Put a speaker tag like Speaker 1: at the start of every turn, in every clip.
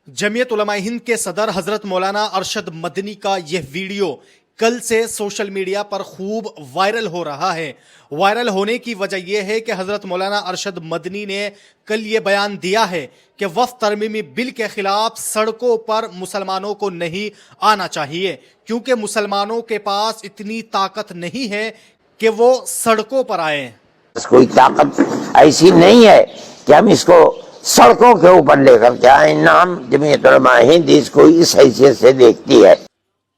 Speaker 1: जमीयत उलमा हिंद के सदर हजरत मौलाना अरशद मदनी का यह वीडियो कल से सोशल मीडिया पर खूब वायरल हो रहा है। वायरल होने की वजह यह है कि हजरत मौलाना अरशद मदनी ने कल ये बयान दिया है कि वक्फ तरमीमी बिल के खिलाफ सड़कों पर मुसलमानों को नहीं आना चाहिए, क्योंकि मुसलमानों के पास इतनी ताकत नहीं है कि वो सड़कों पर आए।
Speaker 2: कोई ताकत ऐसी नहीं है कि हम इसको सड़कों के ऊपर लेकर के आए। नाम जमीयत उलमा हिंद इसको इस हैसियत से देखती है।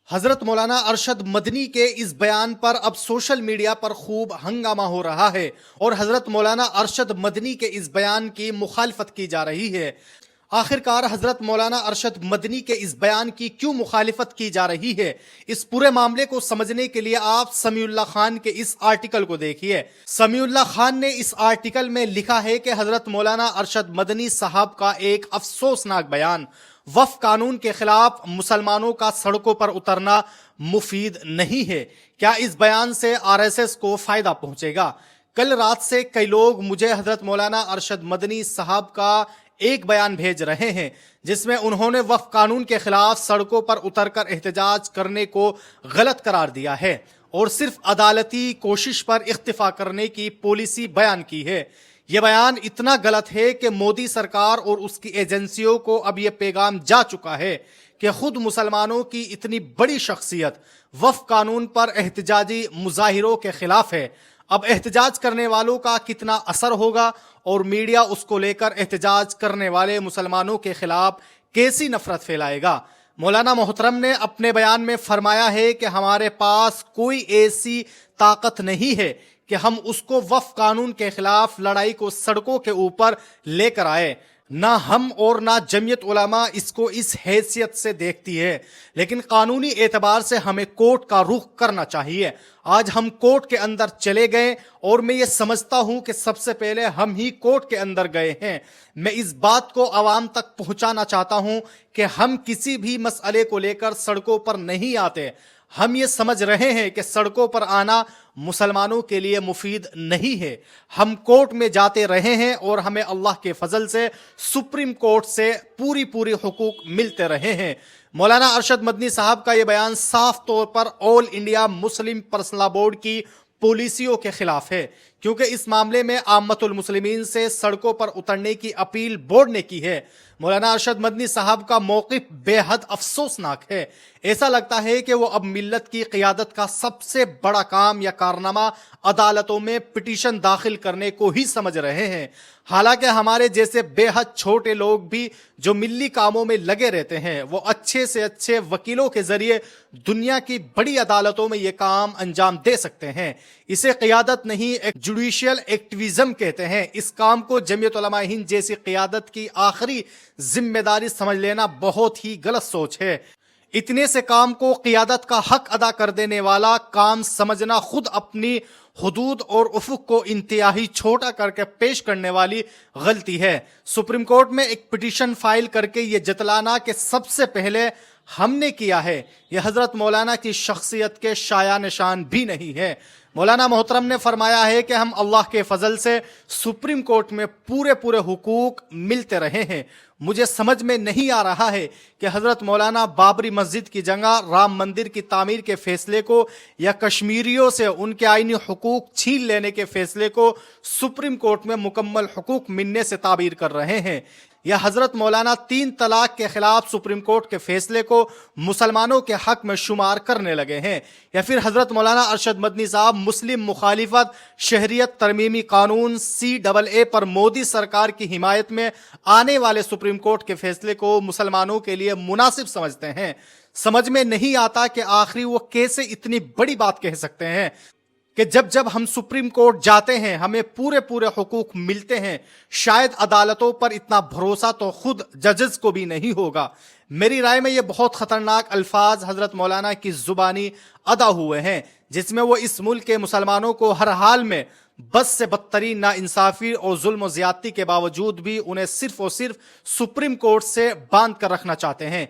Speaker 1: हजरत मौलाना अरशद मदनी के इस बयान पर अब सोशल मीडिया पर खूब हंगामा हो रहा है और हजरत मौलाना अरशद मदनी के इस बयान की मुखालफत की जा रही है। आखिरकार हजरत मौलाना अरशद मदनी के इस बयान की क्यों मुखालिफत की जा रही है, इस पूरे मामले को समझने के लिए आप समीउल्लाह खान के इस आर्टिकल को देखिए। समीउल्लाह खान ने इस आर्टिकल में लिखा है कि हजरत मौलाना अरशद मदनी साहब का एक अफसोसनाक बयान, वक्फ कानून के खिलाफ मुसलमानों का सड़कों पर उतरना मुफीद नहीं है। क्या इस बयान से आरएसएस को फायदा पहुंचेगा? कल रात से कई लोग मुझे हजरत मौलाना अरशद मदनी साहब का एक बयान भेज रहे हैं जिसमें उन्होंने वक्फ कानून के खिलाफ सड़कों पर उतरकर एहतजाज करने को गलत करार दिया है और सिर्फ अदालती कोशिश पर इख्तिफा करने की पॉलिसी बयान की है। यह बयान इतना गलत है कि मोदी सरकार और उसकी एजेंसियों को अब यह पैगाम जा चुका है कि खुद मुसलमानों की इतनी बड़ी शख्सियत वक्फ कानून पर एहतजाजी मुजाहिरों के खिलाफ है। अब एहतजाज करने वालों का कितना असर होगा और मीडिया उसको लेकर एहतजाज करने वाले मुसलमानों के खिलाफ कैसी नफरत फैलाएगा। मौलाना मोहतरम ने अपने बयान में फरमाया है कि हमारे पास कोई ऐसी ताकत नहीं है कि हम उसको वक्फ कानून के खिलाफ लड़ाई को सड़कों के ऊपर लेकर आए। ना हम और ना जमीयत उलमा इसको इस हैसियत से देखती है, लेकिन कानूनी एतबार से हमें कोर्ट का रुख करना चाहिए। आज हम कोर्ट के अंदर चले गए और मैं ये समझता हूं कि सबसे पहले हम ही कोर्ट के अंदर गए हैं। मैं इस बात को आवाम तक पहुंचाना चाहता हूं कि हम किसी भी मसले को लेकर सड़कों पर नहीं आते। हम ये समझ रहे हैं कि सड़कों पर आना मुसलमानों के लिए मुफीद नहीं है। हम कोर्ट में जाते रहे हैं और हमें अल्लाह के फजल से सुप्रीम कोर्ट से पूरी हुकूक मिलते रहे हैं। मौलाना अरशद मदनी साहब का यह बयान साफ तौर पर all India Muslim personal board की पॉलिसियों के खिलाफ है, क्योंकि इस मामले में आम्मतुल मुस्लिमीन से सड़कों पर उतरने की अपील बोर्ड ने की है। मौलाना अरशद मदनी साहब का मौक़िफ़ बेहद अफसोसनाक है। ऐसा लगता है कि वो अब मिल्लत की क़ियादत का सबसे बड़ा काम या कारनामा अदालतों में पिटीशन दाखिल करने को ही समझ रहे हैं। हालांकि हमारे जैसे बेहद छोटे लोग भी जो मिल्ली कामों में लगे रहते हैं, वो अच्छे से अच्छे वकीलों के जरिए दुनिया की बड़ी अदालतों में ये काम अंजाम दे सकते हैं। इसे क़ियादत नहीं, एक जुडिशियल एक्टिविज्म कहते हैं। इस काम को जमीयत उलमा हिंद जैसी क़ियादत की आखिरी जिम्मेदारी समझ लेना बहुत ही गलत सोच है। इतने से काम को क़ियादत का हक अदा कर देने वाला काम समझना खुद अपनी हुदूद और उफुक को इंतहाई छोटा करके पेश करने वाली गलती है। सुप्रीम कोर्ट में एक पिटीशन फाइल करके ये जतलाना कि सबसे पहले हमने किया है, यह हजरत मौलाना की शख्सियत के शाया निशान भी नहीं है। मौलाना मोहतरम ने फरमाया है कि हम अल्लाह के फजल से सुप्रीम कोर्ट में पूरे हुकूक मिलते रहे हैं। मुझे समझ में नहीं आ रहा है कि हजरत मौलाना बाबरी मस्जिद की जगह राम मंदिर की तामीर के फैसले को या कश्मीरियों से उनके आईनी हुकूक छीन लेने के फैसले को सुप्रीम कोर्ट में मुकम्मल हुकूक मिलने से ताबीर कर रहे हैं, या हजरत मौलाना 3 तलाक के खिलाफ सुप्रीम कोर्ट के फैसले को मुसलमानों के हक में शुमार करने लगे हैं, या फिर हजरत मौलाना अरशद मदनी साहब मुस्लिम मुखालिफत शहरियत तरमीमी कानून CAA पर मोदी सरकार की हिमायत में आने वाले सुप्रीम कोर्ट के फैसले को मुसलमानों के लिए मुनासिब समझते हैं। समझ में नहीं आता कि आखिर वो कैसे इतनी बड़ी बात कह सकते हैं कि जब हम सुप्रीम कोर्ट जाते हैं हमें पूरे हुकूक मिलते हैं। शायद अदालतों पर इतना भरोसा तो खुद जजेस को भी नहीं होगा। मेरी राय में ये बहुत खतरनाक अल्फाज हजरत मौलाना की जुबानी अदा हुए हैं, जिसमें वो इस मुल्क के मुसलमानों को हर हाल में बस से बदतरीन नाइंसाफी और जुल्म और ज्यादती के बावजूद भी उन्हें सिर्फ और सिर्फ सुप्रीम कोर्ट से बांध कर रखना चाहते हैं।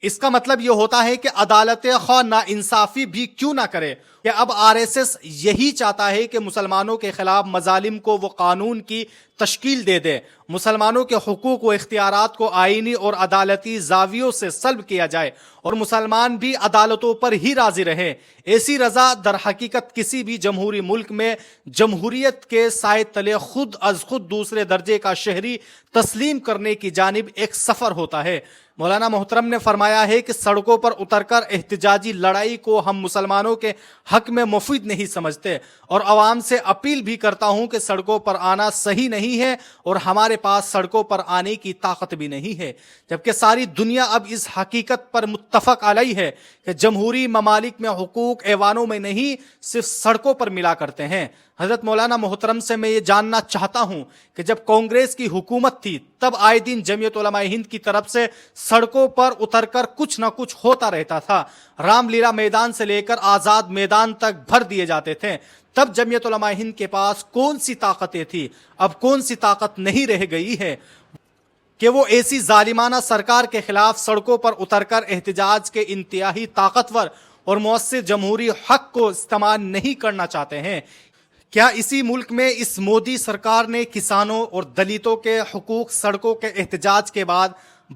Speaker 1: इसका मतलब यह होता है कि अदालतें खौफ नाइंसाफी भी क्यों ना करे, کہ اب RSS یہی چاہتا ہے کہ مسلمانوں کے خلاف مظالم کو وہ قانون کی تشکیل دے دے، مسلمانوں کے حقوق و اختیارات کو آئینی اور عدالتی زاویوں سے سلب کیا جائے اور مسلمان بھی عدالتوں پر ہی راضی رہے۔ ایسی رضا در حقیقت کسی بھی جمہوری ملک میں جمہوریت کے سائے تلے خود از خود دوسرے درجے کا شہری تسلیم کرنے کی جانب ایک سفر ہوتا ہے۔ مولانا محترم نے فرمایا ہے کہ سڑکوں پر اتر کر احتجاجی لڑائی کو ہم مسلمانوں کے حق میں مفید نہیں سمجھتے اور عوام سے اپیل بھی کرتا ہوں کہ سڑکوں پر آنا صحیح نہیں ہے اور ہمارے پاس سڑکوں پر آنے کی طاقت بھی نہیں ہے، جبکہ ساری دنیا اب اس حقیقت پر متفق علیہ ہے کہ جمہوری ممالک میں حقوق ایوانوں میں نہیں صرف سڑکوں پر ملا کرتے ہیں۔ حضرت مولانا محترم سے میں یہ جاننا چاہتا ہوں کہ جب کانگریس کی حکومت تھی تب آئے دن جمعیت علماء ہند کی طرف سے سڑکوں پر اتر کر کچھ نہ کچھ ہوتا رہتا تھا، رام لیلا میدان سے لے کر آزاد میدان تک بھر دیے جاتے تھے۔ تب جمعیت علماء ہند کے پاس کون سی طاقتیں تھی؟ اب کون سی طاقت نہیں رہ گئی ہے کہ وہ ایسی ظالمانہ سرکار کے خلاف سڑکوں پر اتر کر احتجاج کے انتہائی طاقتور اور مؤثر جمہوری حق کو استعمال نہیں کرنا چاہتے ہیں؟ کیا اسی ملک میں اس مودی سرکار نے کسانوں اور دلتوں کے حقوق سڑکوں کے احتجاج کے بعد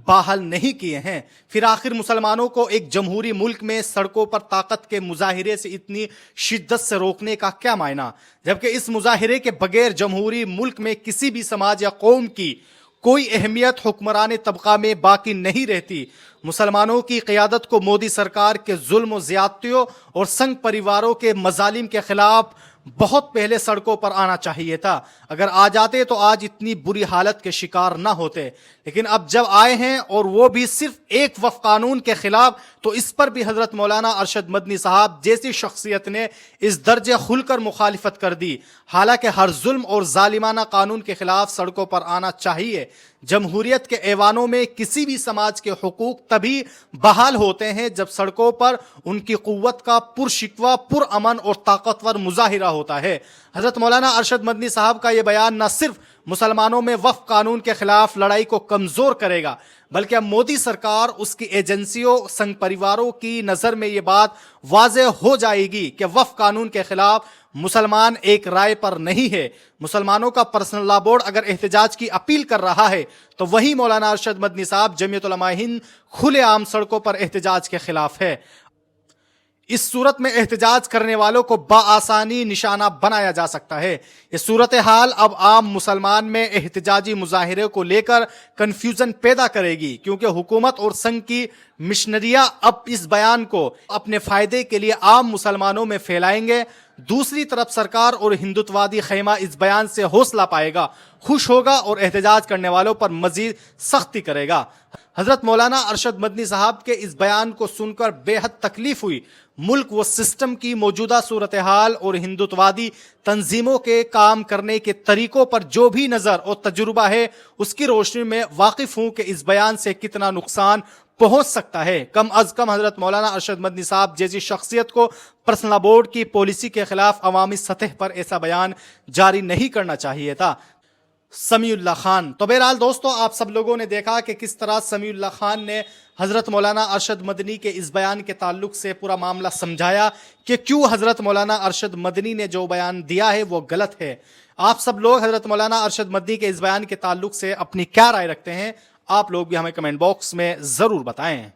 Speaker 1: بحال نہیں کیے ہیں؟ پھر آخر مسلمانوں کو ایک جمہوری ملک میں سڑکوں پر طاقت کے مظاہرے سے اتنی شدت سے روکنے کا کیا معنی، جبکہ اس مظاہرے کے بغیر جمہوری ملک میں کسی بھی سماج یا قوم کی کوئی اہمیت حکمران طبقہ میں باقی نہیں رہتی۔ مسلمانوں کی قیادت کو مودی سرکار کے ظلم و زیادتیوں اور سنگ پریواروں کے مظالم کے خلاف بہت پہلے سڑکوں پر آنا چاہیے تھا۔ اگر آ جاتے تو آج اتنی بری حالت کے شکار نہ ہوتے، لیکن اب جب آئے ہیں اور وہ بھی صرف ایک وفق قانون کے خلاف، تو اس پر بھی حضرت مولانا ارشد مدنی صاحب جیسی شخصیت نے اس درجے کھل کر مخالفت کر دی۔ حالانکہ ہر ظلم اور ظالمانہ قانون کے خلاف سڑکوں پر آنا چاہیے۔ جمہوریت کے ایوانوں میں کسی بھی سماج کے حقوق تبھی بحال ہوتے ہیں جب سڑکوں پر ان کی قوت کا پرشکوہ، پرامن اور طاقتور مظاہرہ ہوتا ہے۔ حضرت مولانا ارشد مدنی صاحب کا یہ بیان نہ صرف مسلمانوں میں وفق قانون کے خلاف لڑائی کو کمزور کرے گا، بلکہ اب مودی سرکار، اس کی ایجنسیوں، سنگ پریواروں کی نظر میں یہ بات واضح ہو جائے گی کہ وفق قانون کے خلاف مسلمان ایک رائے پر نہیں ہے۔ مسلمانوں کا پرسنل لا بورڈ اگر احتجاج کی اپیل کر رہا ہے تو وہی مولانا ارشد مدنی صاحب جمعیت علماء ہند کھلے عام سڑکوں پر احتجاج کے خلاف ہے۔ اس صورت میں احتجاج کرنے والوں کو بآسانی نشانہ بنایا جا سکتا ہے۔ یہ صورتحال اب عام مسلمان میں احتجاجی مظاہرے کو لے کر کنفیوژن پیدا کرے گی، کیونکہ حکومت اور سنگ کی مشنریاں اب اس بیان کو اپنے فائدے کے لیے عام مسلمانوں میں پھیلائیں گے۔ دوسری طرف سرکار اور ہندوتوادی خیمہ اس بیان سے حوصلہ پائے گا، خوش ہوگا اور احتجاج کرنے والوں پر مزید سختی کرے گا۔ حضرت مولانا ارشد مدنی صاحب کے اس بیان کو سن کر بے حد تکلیف ہوئی۔ ملک و سسٹم کی موجودہ صورتحال اور ہندوتوادی تنظیموں کے کام کرنے کے طریقوں پر جو بھی نظر اور تجربہ ہے، اس کی روشنی میں واقف ہوں کہ اس بیان سے کتنا نقصان پہنچ سکتا ہے۔ کم از کم حضرت مولانا ارشد مدنی صاحب جیسی شخصیت کو پرسنل لا بورڈ کی پالیسی کے خلاف عوامی سطح پر ایسا بیان جاری نہیں کرنا چاہیے تھا۔ سمیع اللہ خان۔ تو بہرحال دوستو، آپ سب لوگوں نے دیکھا کہ کس طرح سمیع اللہ خان نے حضرت مولانا ارشد مدنی کے اس بیان کے تعلق سے پورا معاملہ سمجھایا کہ کیوں حضرت مولانا ارشد مدنی نے جو بیان دیا ہے وہ غلط ہے۔ آپ سب لوگ حضرت مولانا ارشد مدنی کے اس بیان کے تعلق سے اپنی کیا رائے رکھتے ہیں؟ آپ لوگ بھی ہمیں کمنٹ باکس میں ضرور بتائیں۔